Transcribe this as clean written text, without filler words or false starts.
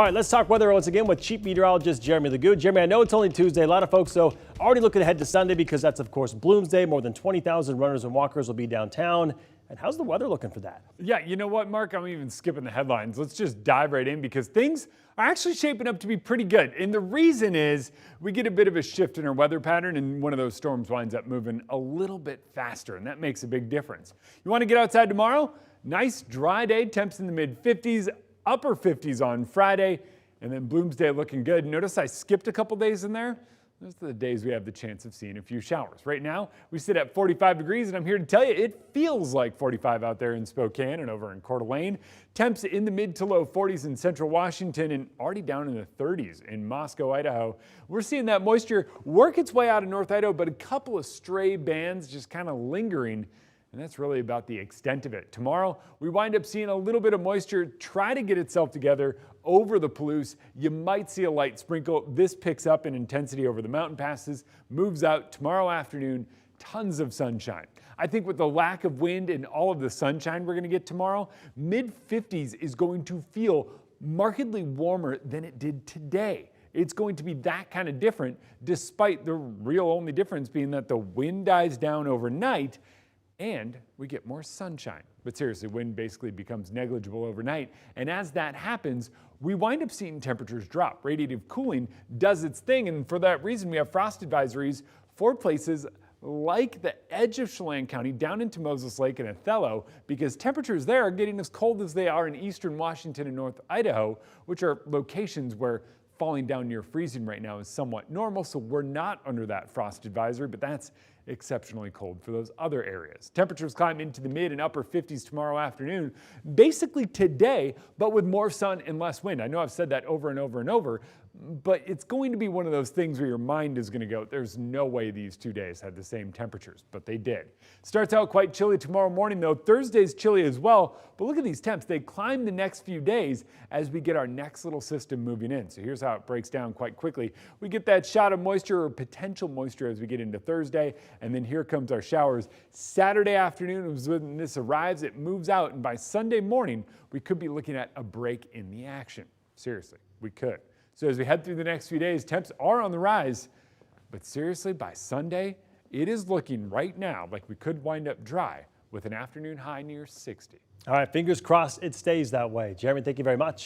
All right, let's talk weather once again with Chief Meteorologist Jeremy LaGoo. Jeremy, I know it's only Tuesday. A lot of folks, though, already looking ahead to Sunday because that's, of course, Bloomsday. More than 20,000 runners and walkers will be downtown. And how's the weather looking for that? Yeah, you know what, Mark? I'm even skipping the headlines. Let's just dive right in because things are actually shaping up to be pretty good. And the reason is we get a bit of a shift in our weather pattern and one of those storms winds up moving a little bit faster, and that makes a big difference. You want to get outside tomorrow? Nice dry day, temps in the mid 50s, upper 50s on Friday, and then Bloomsday looking good. Notice I skipped a couple days in there. Those are the days we have the chance of seeing a few showers. Right now, we sit at 45 degrees, and I'm here to tell you it feels like 45 out there in Spokane and over in Coeur d'Alene. Temps in the mid to low 40s in central Washington and already down in the 30s in Moscow, Idaho. We're seeing that moisture work its way out of North Idaho, but a couple of stray bands just kind of lingering. And that's really about the extent of it. Tomorrow, we wind up seeing a little bit of moisture try to get itself together over the Palouse. You might see a light sprinkle. This picks up in intensity over the mountain passes, moves out tomorrow afternoon, tons of sunshine. I think with the lack of wind and all of the sunshine we're going to get tomorrow, mid 50s is going to feel markedly warmer than it did today. It's going to be that kind of different, despite the real only difference being that the wind dies down overnight and we get more sunshine. But seriously, wind basically becomes negligible overnight. And as that happens, we wind up seeing temperatures drop. Radiative cooling does its thing. And for that reason, we have frost advisories for places like the edge of Chelan County down into Moses Lake and Othello, because temperatures there are getting as cold as they are in eastern Washington and North Idaho, which are locations where falling down near freezing right now is somewhat normal, so we're not under that frost advisory, but that's exceptionally cold for those other areas. Temperatures climb into the mid and upper 50s tomorrow afternoon, basically today, but with more sun and less wind. I know I've said that over and over and over, but it's going to be one of those things where your mind is going to go, there's no way these 2 days had the same temperatures, but they did. Starts out quite chilly tomorrow morning though. Thursday's chilly as well, but look at these temps. They climb the next few days as we get our next little system moving in. So here's how it breaks down quite quickly. We get that shot of moisture or potential moisture as we get into Thursday, and then here comes our showers. Saturday afternoon is when this arrives, it moves out, and by Sunday morning, we could be looking at a break in the action. Seriously, we could. So as we head through the next few days, temps are on the rise, but seriously, by Sunday, it is looking right now like we could wind up dry with an afternoon high near 60. All right, fingers crossed it stays that way. Jeremy, thank you very much.